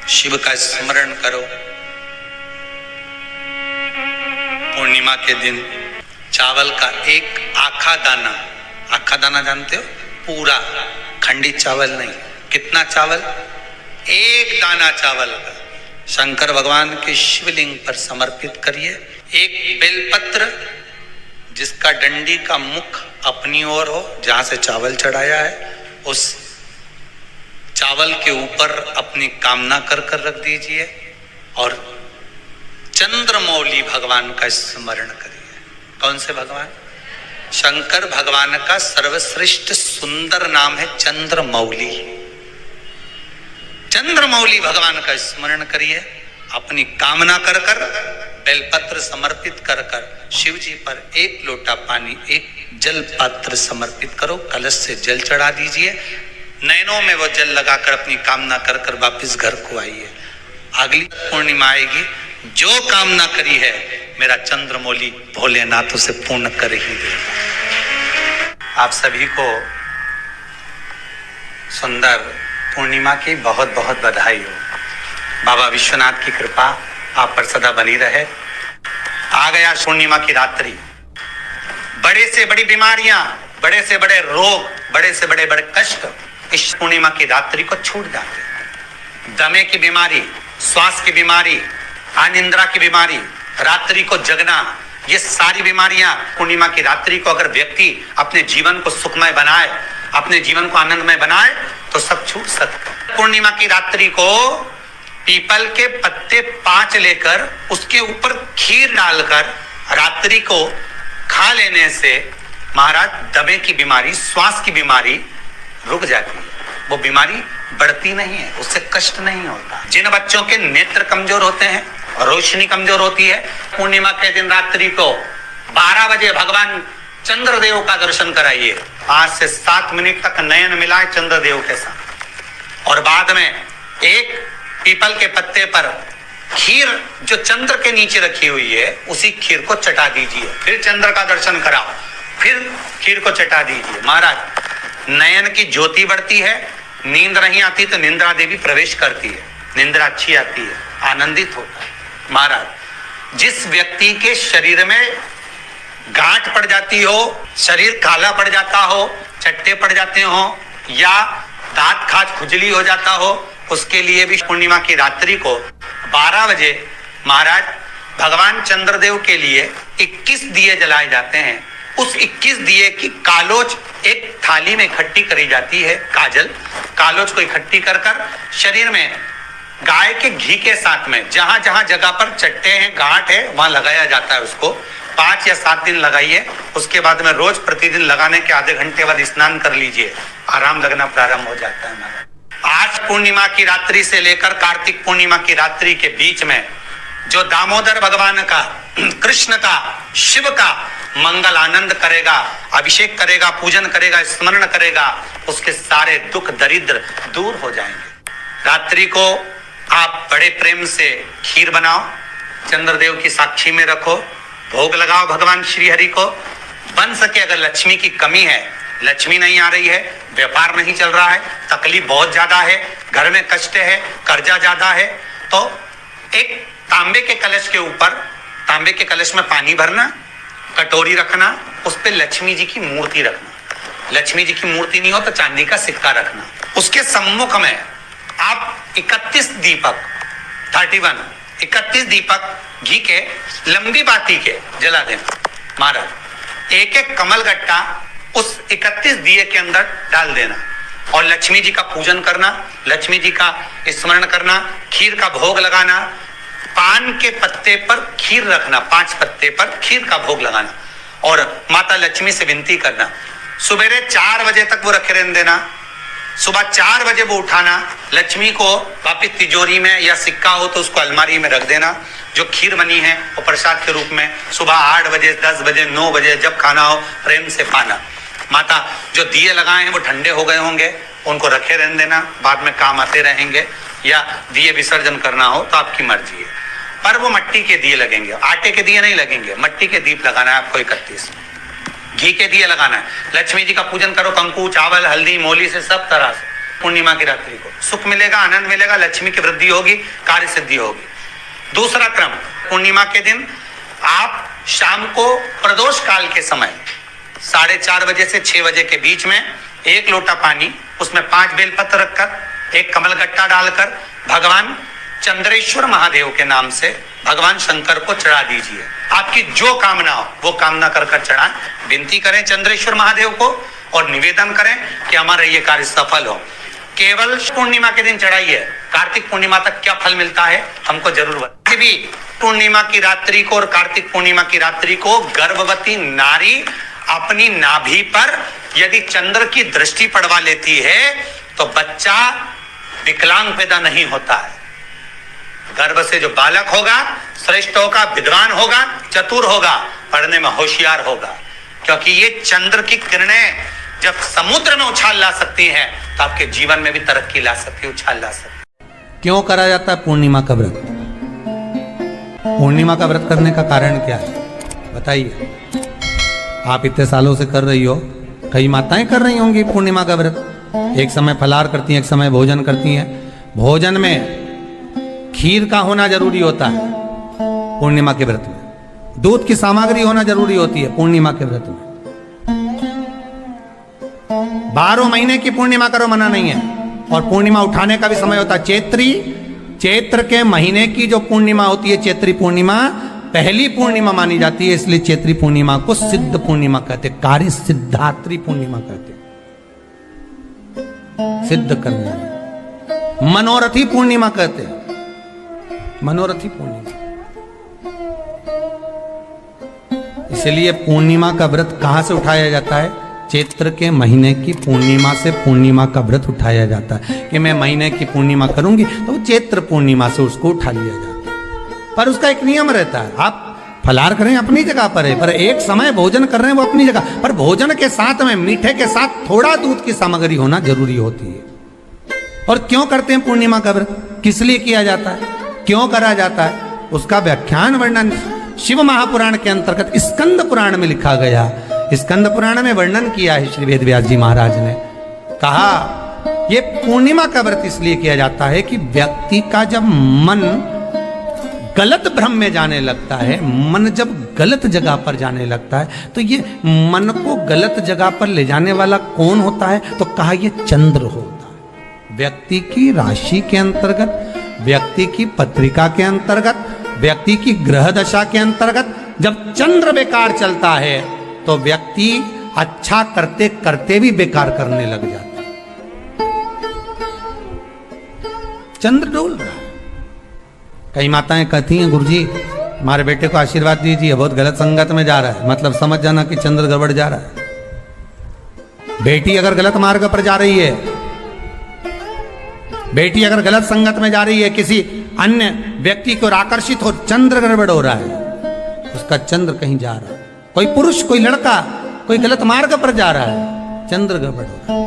शिव का स्मरण करो। पूर्णिमा के दिन चावल का एक आखा दाना जानते हो, पूरा खंडित चावल नहीं, कितना चावल, एक दाना चावल का शंकर भगवान के शिवलिंग पर समर्पित करिए। एक बेलपत्र जिसका डंडी का मुख अपनी ओर हो, जहां से चावल चढ़ाया है, उस चावल के ऊपर अपनी कामना कर रख दीजिए और चंद्रमौली भगवान का स्मरण करिए। कौन से भगवान? शंकर भगवान का सर्वश्रेष्ठ सुंदर नाम है चंद्रमौली। चंद्रमौली भगवान का स्मरण करिए। अपनी कामना कर बेलपत्र समर्पित कर शिव जी पर एक लोटा पानी, एक जल पात्र समर्पित करो, कलश से जल चढ़ा दीजिए। नैनों में वो जल लगाकर अपनी कामना कर वापिस घर को आइए। अगली पूर्णिमा आएगी, जो कामना करी है मेरा चंद्रमौली भोलेनाथ उसे पूर्ण कर ही देगा। आप सभी को सुंदर पूर्णिमा की बहुत बहुत बधाई हो। बाबा विश्वनाथ की कृपा आप पर सदा बनी रहे। आ गया पूर्णिमा की रात्रि। बड़े से बड़ी बीमारियां, बड़े से बड़े रोग, बड़े से बड़े कष्ट इस पूर्णिमा की रात्रि को छूट जाते हैं। दमे की बीमारी, श्वास की बीमारी, अनिद्रा की बीमारी, रात्रि को जगना, ये सारी बीमारियां पूर्णिमा की रात्रि को अगर व्यक्ति अपने जीवन को सुखमय बनाए, अपने जीवन को आनंदमय बनाए तो सब छूट सकता है। पूर्णिमा की रात्रि को पीपल के पत्ते 5 लेकर उसके ऊपर खीर डालकर रात्रि को खा लेने से महाराज दमे की बीमारी, श्वास की बीमारी रुक जाती है। वो बीमारी बढ़ती नहीं है, उससे कष्ट नहीं होता। जिन बच्चों के नेत्र कमजोर होते हैं, रोशनी कमजोर होती है, पूर्णिमा के दिन रात्रि को 12 बजे भगवान चंद्रदेव का दर्शन कराइए। 5 से 7 मिनट तक नयन मिलाए चंद्रदेव के साथ और बाद में एक पीपल के पत्ते पर खीर जो चंद्र के नीचे रखी हुई है उसी खीर को चटा दीजिए। फिर चंद्र का दर्शन कराओ, फिर खीर को चटा दीजिए। महाराज नयन की ज्योति बढ़ती है, नींद नहीं आती तो निंद्रा देवी प्रवेश करती है, निंद्रा अच्छी आती है, आनंदित होता है। महाराज जिस व्यक्ति के शरीर में गांठ पड़ जाती हो, शरीर काला पड़ जाता हो, चट्टे पड़ जाते हो या दांत खाज खुजली हो जाता हो, उसके लिए भी पूर्णिमा की रात्रि को 12 बजे महाराज भगवान चंद्रदेव के लिए 21 दिए जलाए जाते हैं। उस 21 दिए की कालोच एक थाली में इकट्ठी करी जाती है। कालोच को इकट्ठी कर शरीर में गाय के घी के साथ में जहां जहां जगह पर चट्टे हैं, गांठ है, वहां लगाया जाता है। उसको 5 या 7 दिन लगाइए। उसके बाद में रोज प्रतिदिन लगाने के आधे घंटे बाद स्नान कर लीजिए, आराम लगना प्रारंभ हो जाता है। आज पूर्णिमा की रात्रि से लेकर कार्तिक पूर्णिमा की रात्रि के बीच में जो दामोदर भगवान का, कृष्ण का, शिव का मंगल आनंद करेगा, अभिषेक करेगा, पूजन करेगा, स्मरण करेगा, उसके सारे दुख दरिद्र दूर हो जाएंगे। रात्रि को आप बड़े प्रेम से खीर बनाओ, चंद्रदेव की साक्षी में रखो, भोग लगाओ भगवान श्री हरि को। बन सके अगर लक्ष्मी की कमी है, लक्ष्मी नहीं आ रही है, व्यापार नहीं चल रहा है, तकलीफ बहुत ज्यादा है, घर में कष्ट है, कर्जा ज्यादा है, तो एक तांबे के कलश के ऊपर, तांबे के कलश में पानी भरना, कटोरी रखना, उस पे लक्ष्मी जी की मूर्ति रखना। लक्ष्मी जी की मूर्ति नहीं हो तो चांदी का सिक्का रखना। उसके सम्मुख में आप 31 दीपक घी के लंबी बाती के जला देना। महाराज एक एक कमल गट्टा उस 31 दिए के अंदर डाल देना और लक्ष्मी जी का पूजन करना, लक्ष्मी जी का स्मरण करना, खीर का भोग लगाना, पान के पत्ते पर खीर रखना, 5 पत्ते पर खीर का भोग लगाना और माता लक्ष्मी से विनती करना। सुबेरे 4 बजे तक वो रखे रहने देना, सुबह 4 बजे वो उठाना, लक्ष्मी को वापिस तिजोरी में या सिक्का हो तो उसको अलमारी में रख देना। जो खीर बनी है वो प्रसाद के रूप में सुबह 8 बजे, 10 बजे, 9 बजे जब खाना हो प्रेम से पाना। माता जो दिए लगाए हैं वो ठंडे हो गए होंगे, उनको रखे रहने देना, बाद में काम आते रहेंगे, या दिए विसर्जन करना हो तो आपकी मर्जी है। पर वो मिट्टी के दिए लगेंगे, आटे के दिए नहीं लगेंगे, मिट्टी के दीप लगाना है आपको। 31 घी के दिए लगाना है। लक्ष्मी जी का पूजन करो, कंकु, चावल, हल्दी, मोली से सब तरह से पूर्णिमा की रात्रि को सुख मिलेगा, आनंद मिलेगा, लक्ष्मी की वृद्धि होगी, कार्य सिद्धि होगी। दूसरा क्रम, पूर्णिमा के दिन आप शाम को प्रदोष काल के समय 4:30 बजे से 6 बजे के बीच में 1 लोटा पानी, उसमें 5 बेलपत्र रखकर, 1 कमलगट्टा डालकर भगवान चंद्रेश्वर महादेव के नाम से भगवान शंकर को चढ़ा दीजिए। आपकी जो कामना हो वो कामना कर कर चढ़ाएं, विनती करें चंद्रेश्वर महादेव को और निवेदन करें कि हमारा ये कार्य सफल हो। केवल पूर्णिमा के दिन चढ़ाइए, कार्तिक पूर्णिमा तक क्या फल मिलता है हमको जरूर बताइए। भी पूर्णिमा की रात्रि को और कार्तिक पूर्णिमा की रात्रि को गर्भवती नारी अपनी नाभि पर यदि चंद्र की दृष्टि पड़वा लेती है तो बच्चा विकलांग पैदा नहीं होता है। गर्भ से जो बालक होगा श्रेष्ठ होगा, विद्वान होगा, चतुर होगा, पढ़ने में होशियार होगा, क्योंकि ये चंद्र की किरणें जब समुद्र में उछाल ला सकती हैं तो आपके जीवन में भी तरक्की ला सकती है, उछाल ला सकती है। क्यों करा जाता है पूर्णिमा का व्रत? पूर्णिमा का व्रत करने का कारण क्या है बताइए? आप इतने सालों से कर रही हो, कई माताएं कर रही होंगी पूर्णिमा का व्रत। एक समय फलाहार करती हैं, एक समय भोजन करती हैं। भोजन में खीर का होना जरूरी होता है पूर्णिमा के व्रत में। दूध की सामग्री होना जरूरी होती है पूर्णिमा के व्रत में। 12 महीने की पूर्णिमा करो, मना नहीं है। और पूर्णिमा उठाने का भी समय होता है चैत्री। चैत्र के महीने की जो पूर्णिमा होती है, चैत्री पूर्णिमा पहली पूर्णिमा मानी जाती है, इसलिए चैत्री पूर्णिमा को सिद्ध पूर्णिमा कहते, कार्य सिद्धात्री पूर्णिमा कहते, सिद्ध करने। मनोरथी पूर्णिमा कहते हैं, मनोरथी पूर्णिमा। इसलिए पूर्णिमा का व्रत कहां से उठाया जाता है? चैत्र के महीने की पूर्णिमा से पूर्णिमा का व्रत उठाया जाता है कि मैं महीने की पूर्णिमा करूंगी तो चैत्र पूर्णिमा से उसको उठा लिया जाता है। पर उसका एक नियम रहता है, आप फलाहार करें अपनी जगह पर है, पर एक समय भोजन कर रहे हैं वो अपनी जगह पर। भोजन के साथ में मीठे के साथ थोड़ा दूध की सामग्री होना जरूरी होती है। और क्यों करते हैं पूर्णिमा का व्रत? किस लिए किया जाता है, क्यों करा जाता है? उसका व्याख्यान वर्णन शिव महापुराण के अंतर्गत स्कंद पुराण में लिखा गया। स्कंद पुराण में वर्णन किया है श्री वेद व्यास जी महाराज ने। कहा ये पूर्णिमा का व्रत इसलिए किया जाता है कि व्यक्ति का जब मन गलत भ्रम में जाने लगता है, मन जब गलत जगह पर जाने लगता है, तो ये मन को गलत जगह पर ले जाने वाला कौन होता है? तो कहा ये चंद्र होता है। व्यक्ति की राशि के अंतर्गत, व्यक्ति की पत्रिका के अंतर्गत, व्यक्ति की ग्रह दशा के अंतर्गत जब चंद्र बेकार चलता है तो व्यक्ति अच्छा करते करते भी बेकार करने लग जाता है। चंद्र डोल रहा है। कई माताएं कहती हैं गुरुजी हमारे बेटे को आशीर्वाद दीजिए, बहुत गलत संगत में जा रहा है। मतलब समझ जाना कि चंद्र गड़बड़ जा रहा है। बेटी अगर गलत मार्ग पर जा रही है, बेटी अगर गलत संगत में जा रही है, किसी अन्य व्यक्ति को आकर्षित हो, चंद्र गड़बड़ हो रहा है, उसका चंद्र कहीं जा रहा है। कोई पुरुष, कोई लड़का, कोई गलत मार्ग पर जा रहा है, चंद्र गड़बड़ हो रहा है।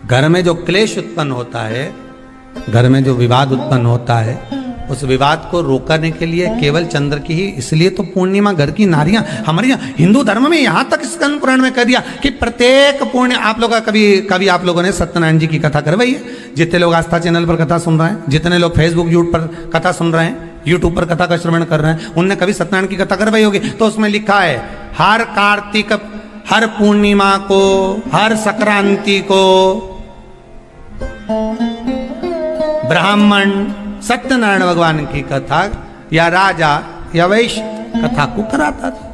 घर में जो क्लेश उत्पन्न होता है, घर में जो विवाद उत्पन्न होता है, उस विवाद को रोकने के लिए केवल चंद्र की ही, इसलिए तो पूर्णिमा घर की नारियां हमारे यहाँ हिंदू धर्म में यहां तक स्कंद पुराण में कह दिया कि प्रत्येक पूर्ण आप लोग कभी आप लोगों ने सत्यनारायण जी की कथा करवाई है? जितने लोग आस्था चैनल पर कथा सुन रहे हैं, जितने लोग फेसबुक यूट्यूब पर कथा सुन रहे हैं, यूट्यूब पर कथा का श्रवण कर रहे हैं, उनने कभी सत्यनारायण की कथा करवाई होगी। तो उसमें लिखा है हर कार्तिक, हर पूर्णिमा को, हर संक्रांति को ब्राह्मण सत्यनारायण भगवान की कथा या राजा या वैश्य कथा को कराता था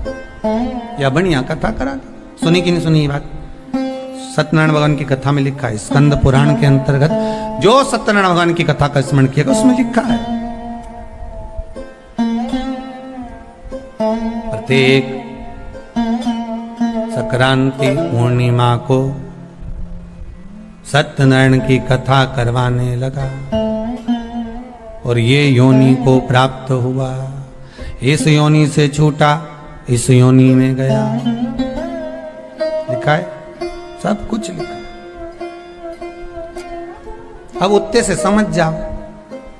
या बढ़िया कथा कराता। सुनी कि नहीं सुनी ये बात? सत्यनारायण भगवान की कथा में लिखा है, स्कंद पुराण के अंतर्गत जो सत्यनारायण भगवान की कथा का स्मरण किया उसमें लिखा है प्रत्येक संक्रांति पूर्णिमा को सत्यनारायण की कथा करवाने लगा और ये योनि को प्राप्त हुआ, इस योनि से छूटा, इस योनि में गया। लिखा है, सब कुछ लिखा है। अब उत्ते से समझ जाओ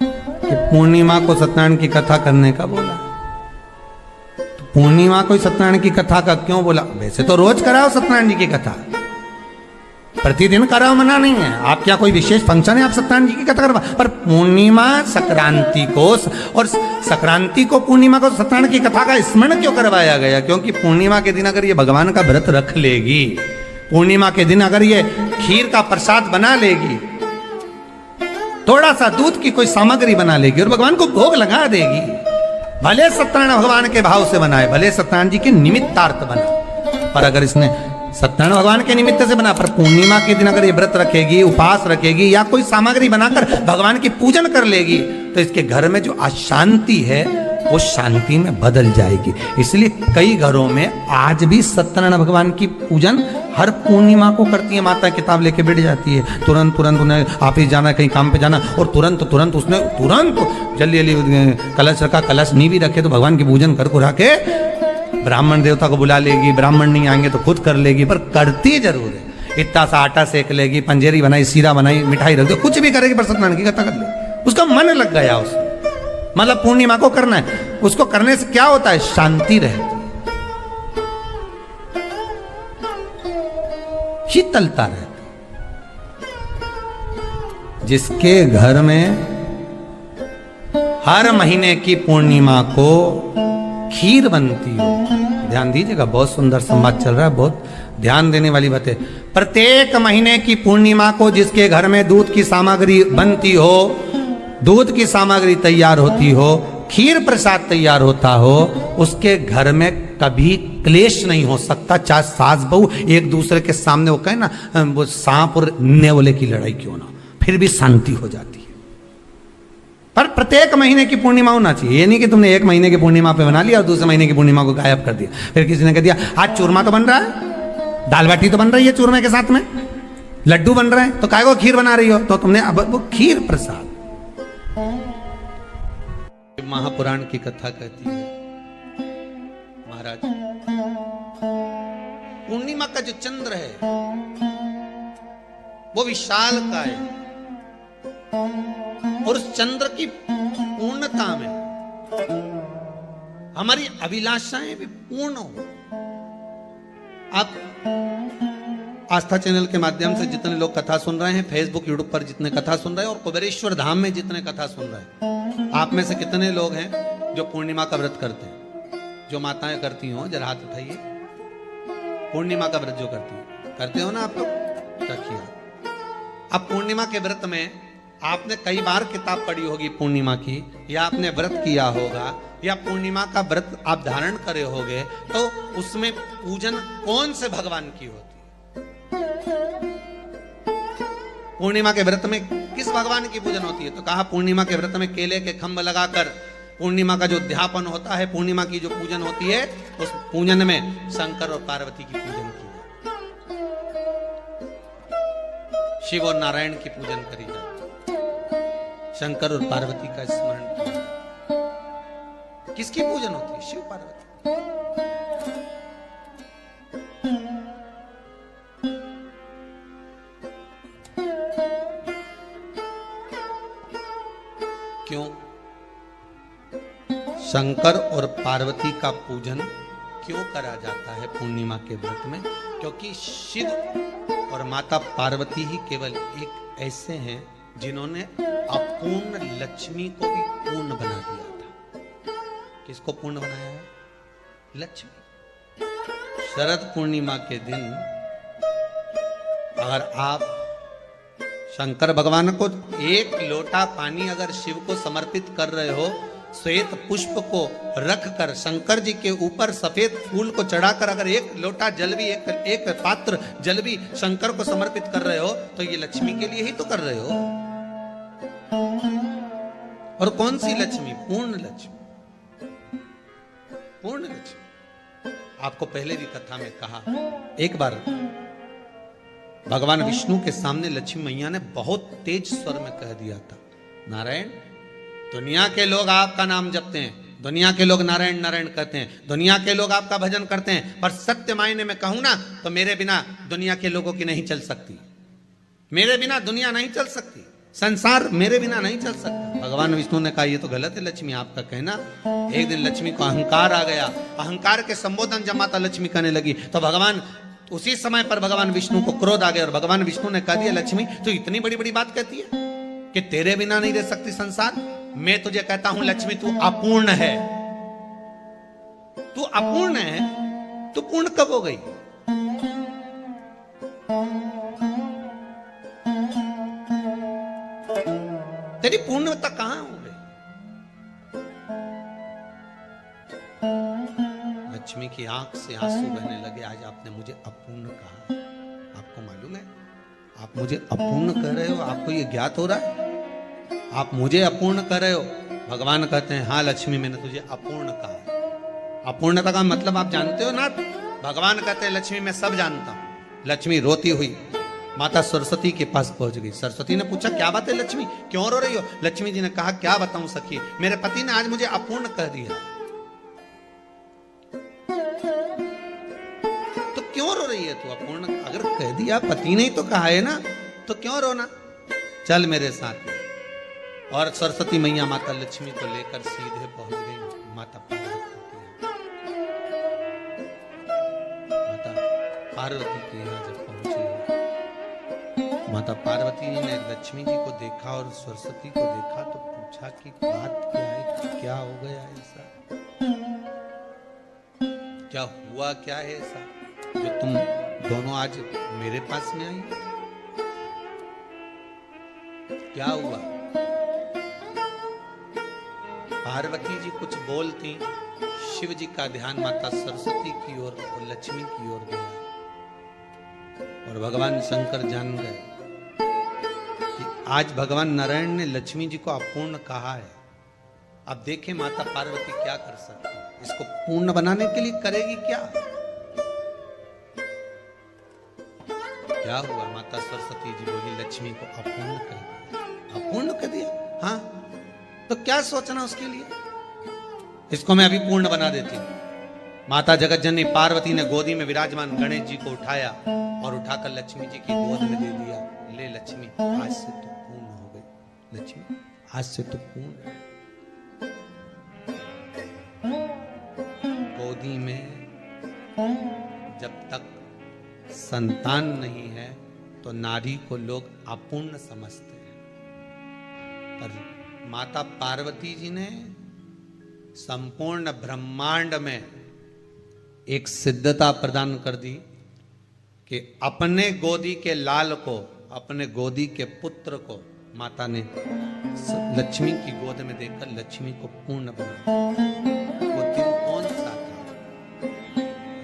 कि पूर्णिमा को सत्यनारायण की कथा करने का बोला, तो पूर्णिमा को सत्यनारायण की कथा का क्यों बोला? वैसे तो रोज कराओ सत्यनारायण जी की कथा, प्रतिदिन कराओ, मना नहीं है। आप क्या कोई विशेष फंक्शन है आप सत्यनारायण जी की कथा करवा, पर पूर्णिमा संक्रांति को और संक्रांति को पूर्णिमा को सत्यनारायण की कथा का स्मरण क्यों करवाया गया? क्योंकि पूर्णिमा के दिन अगर ये भगवान का व्रत रख लेगी, पूर्णिमा के दिन अगर ये खीर का प्रसाद बना लेगी, थोड़ा सा दूध की कोई सामग्री बना लेगी और भगवान को भोग लगा देगी, भले सत्यनारायण भगवान के भाव से बनाए, भले सत्यनारायण जी के निमित्तार्थ बनाए, पर अगर इसने सत्यनारायण भगवान के निमित्त से बना, पर पूर्णिमा के दिन अगर ये व्रत रखेगी, उपास रखेगी या कोई सामग्री बनाकर भगवान की पूजन कर लेगी, तो इसके घर में जो अशांति है वो शांति में बदल जाएगी। इसलिए कई घरों में आज भी सत्यनारायण भगवान की पूजन हर पूर्णिमा को करती है। माता किताब लेके बैठ जाती है, तुरंत उन्हें ऑफिस जाना, कहीं काम पे जाना, और तुरंत उसने जल्दी जल्दी कलश रखा, कलश नहीं भी रखे तो भगवान की पूजन कर कुरा के ब्राह्मण देवता को बुला लेगी, ब्राह्मण नहीं आएंगे तो खुद कर लेगी, पर करती जरूर है। इतना सा आटा सेक लेगी, पंजेरी बनाई, सीरा बनाई, मिठाई रख दो, कुछ भी करेगी पर सत्यनारायण की कथा कर लेगी। उसका मन लग गया उसमें, मतलब पूर्णिमा को करना है। उसको करने से क्या होता है? शांति रहती, शीतलता रहती। जिसके घर में हर महीने की पूर्णिमा को खीर बनती हो, ध्यान दीजिएगा, बहुत सुंदर संवाद चल रहा है, बहुत ध्यान देने वाली बात है। प्रत्येक महीने की पूर्णिमा को जिसके घर में दूध की सामग्री बनती हो, दूध की सामग्री तैयार होती हो, खीर प्रसाद तैयार होता हो, उसके घर में कभी क्लेश नहीं हो सकता। चाहे सास बहू एक दूसरे के सामने वो कहे ना, वो सांप और नेवले की लड़ाई क्यों ना, फिर भी शांति हो जाती है। पर प्रत्येक महीने की पूर्णिमा होना चाहिए। ये नहीं कि तुमने एक महीने की पूर्णिमा पे बना लिया और दूसरे महीने की पूर्णिमा को गायब कर दिया। फिर किसी ने कह दिया आज चूरमा तो बन रहा है, दाल बाटी तो बन रही है चूरमे के साथ में, लड्डू बन रहे हैं, तो काय को खीर बना रही हो? तो तुमने अब वो खीर प्रसाद। महापुराण की कथा कहती है, महाराज पूर्णिमा का जो चंद्र है वो विशाल का है, और उस चंद्र की पूर्णता में हमारी अभिलाषाएं भी पूर्ण हो। आप आस्था चैनल के माध्यम से जितने लोग कथा सुन रहे हैं, फेसबुक यूट्यूब पर जितने कथा सुन रहे हैं, और कुबेरेश्वर धाम में जितने कथा सुन रहे हैं, आप में से कितने लोग हैं जो पूर्णिमा का व्रत करते हैं? जो माताएं करती हो जरा हाथ उठाइए। पूर्णिमा का व्रत जो करते हो ना आप लोग, रखिए। अब पूर्णिमा के व्रत में आपने कई बार किताब पढ़ी होगी पूर्णिमा की, या आपने व्रत किया होगा, या पूर्णिमा का व्रत आप धारण करे होगे, तो उसमें पूजन कौन से भगवान की होती है? पूर्णिमा के व्रत में किस भगवान की पूजन होती है? तो कहा पूर्णिमा के व्रत में केले के खंभ लगाकर पूर्णिमा का जो अध्यापन होता है, पूर्णिमा की जो पूजन होती है, उस पूजन में शंकर और पार्वती की पूजन की, शिव और नारायण की पूजन करी जाती, शंकर और पार्वती का स्मरण किया। किसकी पूजन होती है? शिव पार्वती। क्यों शंकर और पार्वती का पूजन क्यों करा जाता है पूर्णिमा के व्रत में? क्योंकि शिव और माता पार्वती ही केवल एक ऐसे हैं जिन्होंने अपूर्ण लक्ष्मी को भी पूर्ण बना दिया था। किसको पूर्ण बनाया है? लक्ष्मी। शरद पूर्णिमा के दिन अगर आप शंकर भगवान को एक लोटा पानी अगर शिव को समर्पित कर रहे हो, श्वेत पुष्प को रखकर शंकर जी के ऊपर सफेद फूल को चढ़ाकर अगर एक लोटा जल भी, एक पात्र जल भी शंकर को समर्पित कर रहे हो, तो ये लक्ष्मी के लिए ही तो कर रहे हो। और कौन सी लक्ष्मी? पूर्ण लक्ष्मी। पूर्ण लक्ष्मी। आपको पहले भी कथा में कहा, एक बार भगवान विष्णु के सामने लक्ष्मी मैया ने बहुत तेज स्वर में कह दिया था, नारायण, दुनिया के लोग आपका नाम जपते हैं, दुनिया के लोग नारायण नारायण कहते हैं, दुनिया के लोग आपका भजन करते हैं, पर सत्य मायने में कहूं ना तो मेरे बिना दुनिया के लोगों की नहीं चल सकती, मेरे बिना दुनिया नहीं चल सकती। संसार मेरे बिना नहीं चल सकता। भगवान विष्णु ने कहा ये तो गलत है लक्ष्मी आपका कहना। एक दिन लक्ष्मी को अहंकार आ गया, अहंकार के संबोधन जब माता लक्ष्मी करने लगी तो भगवान उसी समय पर भगवान विष्णु को क्रोध आ गया और भगवान विष्णु ने कह दिया लक्ष्मी तू इतनी बड़ी बड़ी बात कहती है कि तेरे बिना नहीं रह सकती संसार। मैं तुझे कहता हूं लक्ष्मी तू अपूर्ण है, तू अपूर्ण है, तू पूर्ण कब हो गई? तेरी पूर्णता कहां हो गई? लक्ष्मी की आंख से आंसू बहने लगे। आज आपने मुझे अपूर्ण कहा, आपको मालूम है आप मुझे अपूर्ण कह रहे हो? आपको ये ज्ञात हो रहा है आप मुझे अपूर्ण कह रहे हो? भगवान कहते हैं हाँ लक्ष्मी मैंने तुझे अपूर्ण कहा। अपूर्णता का मतलब आप जानते हो ना? भगवान कहते हैं लक्ष्मी मैं सब जानता हूं। लक्ष्मी रोती हुई माता सरस्वती के पास पहुंच गई। सरस्वती ने पूछा क्या बात है लक्ष्मी, क्यों रो रही हो? लक्ष्मी जी ने कहा क्या बताऊं सखी, मेरे पति ने आज मुझे अपूर्ण कह दिया। तो क्यों रो रही है तू? अपूर्ण अगर कह दिया, पति ने ही तो कहा है ना, तो क्यों रोना? चल मेरे साथ में। और सरस्वती मैया माता लक्ष्मी को लेकर सीधे पहुंच गई माता पार्वती के यहाँ। माता पार्वती के यहाँ जब पहुंची, माता पार्वती ने लक्ष्मी जी को देखा और सरस्वती को देखा तो पूछा कि बात क्या है, क्या हो गया ऐसा, क्या हुआ, क्या है ऐसा जो तुम दोनों आज मेरे पास में आई? क्या हुआ? पार्वती जी कुछ बोलती, शिव जी का ध्यान माता सरस्वती की ओर और लक्ष्मी की ओर गया और भगवान शंकर जान गए कि आज भगवान नारायण ने लक्ष्मी जी को अपूर्ण कहा है। अब देखें माता पार्वती क्या कर सकती है, इसको पूर्ण बनाने के लिए करेगी क्या? क्या हुआ? माता सरस्वती जी बोली लक्ष्मी को अपूर्ण कर दिया। अपूर्ण कर दिया? हाँ, तो क्या सोचना उसके लिए, इसको मैं अभी पूर्ण बना देती हूं। माता जगतजननी पार्वती ने गोदी में विराजमान गणेश जी को उठाया और उठाकर लक्ष्मी जी की गोद में दे दिया। ले लक्ष्मी आज से तो पूर्ण हो गई, लक्ष्मी आज से तो पूर्ण। गोदी में जब तक संतान नहीं है तो नारी को लोग अपूर्ण समझते हैं, पर माता पार्वती जी ने संपूर्ण ब्रह्मांड में एक सिद्धता प्रदान कर दी कि अपने गोदी के लाल को, अपने गोदी के पुत्र को माता ने लक्ष्मी की गोद में देकर लक्ष्मी को पूर्ण बना। वो दिन कौन सा था?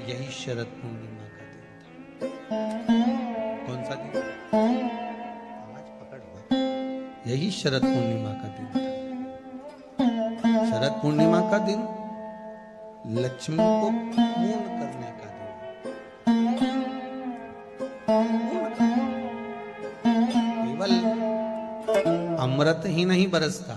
यही शरद पूर्णिमा का दिन था। कौन सा दिन? आवाज पकड़ लो। यही शरद पूर्णिमा का दिन था। शरद पूर्णिमा का दिन लक्ष्मी को पूर्ण करने का दिन। केवल अमृत ही नहीं बरसता,